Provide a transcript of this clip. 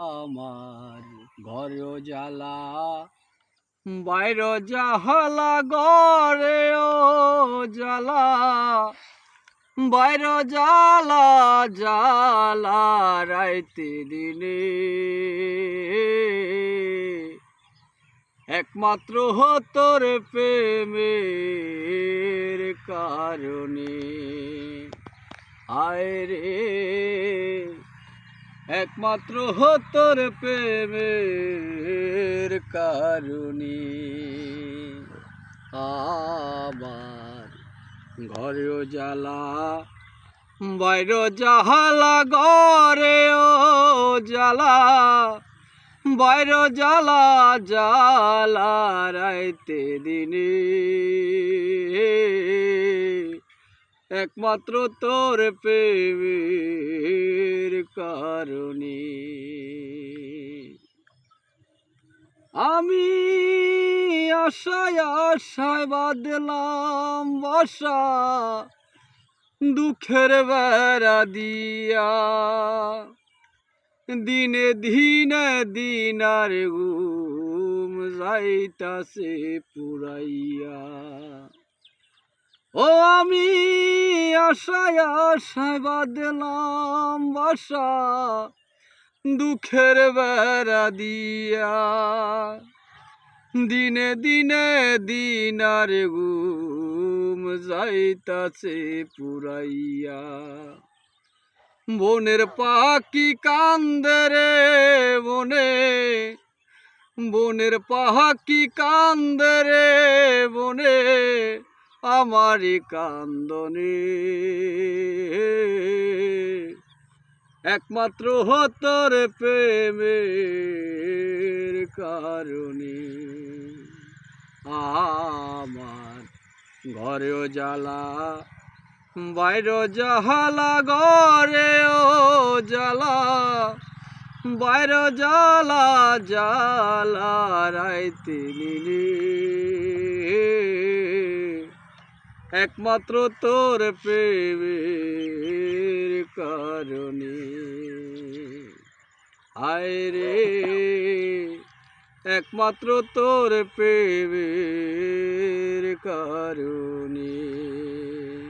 আমার ঘরেও জ্বালা বাইর জাহালা গরেও জ্বালা বাইর জ্বালা জ্বালা রাইতে দিনে একমাত্র তোর প্রেমের কারণে আয় রে একমাত্র তোর প্রেমের কারণে আমার ঘরেও জ্বালা বাইর জাহালা ঘরেও জ্বালা বাইর জ্বালা জ্বালা রাইতে দিনে একমাত্র তোর প্রেমের কারণে আমি আশায় আশায় বাঁধলাম বাসা দুঃখের বেড়া দিয়া দিনে দিনে দিনার ঘুম যাইতাছে পুরাইয়া ও আমি আশায় আশায় বাঁধলাম বাসা দুঃখের বেড়া দিয়া দিনে দিনে দিনার ঘুম যাইতাছে পুরাইয়া বনের পাখি কান্দে রে বনে বনের পাখি কান্দে রে বনে আমারি কান্দনে একমাত্র তোর প্রেমের কারণে আমার ঘরেও জ্বালা বাইর জাহালা ঘরেও জ্বালা বাইর জ্বালা জ্বালা রাইতে দিনে একমাত্র তোর প্রেমের কারণে আয় রে একমাত্র তোর প্রেমের কারণে।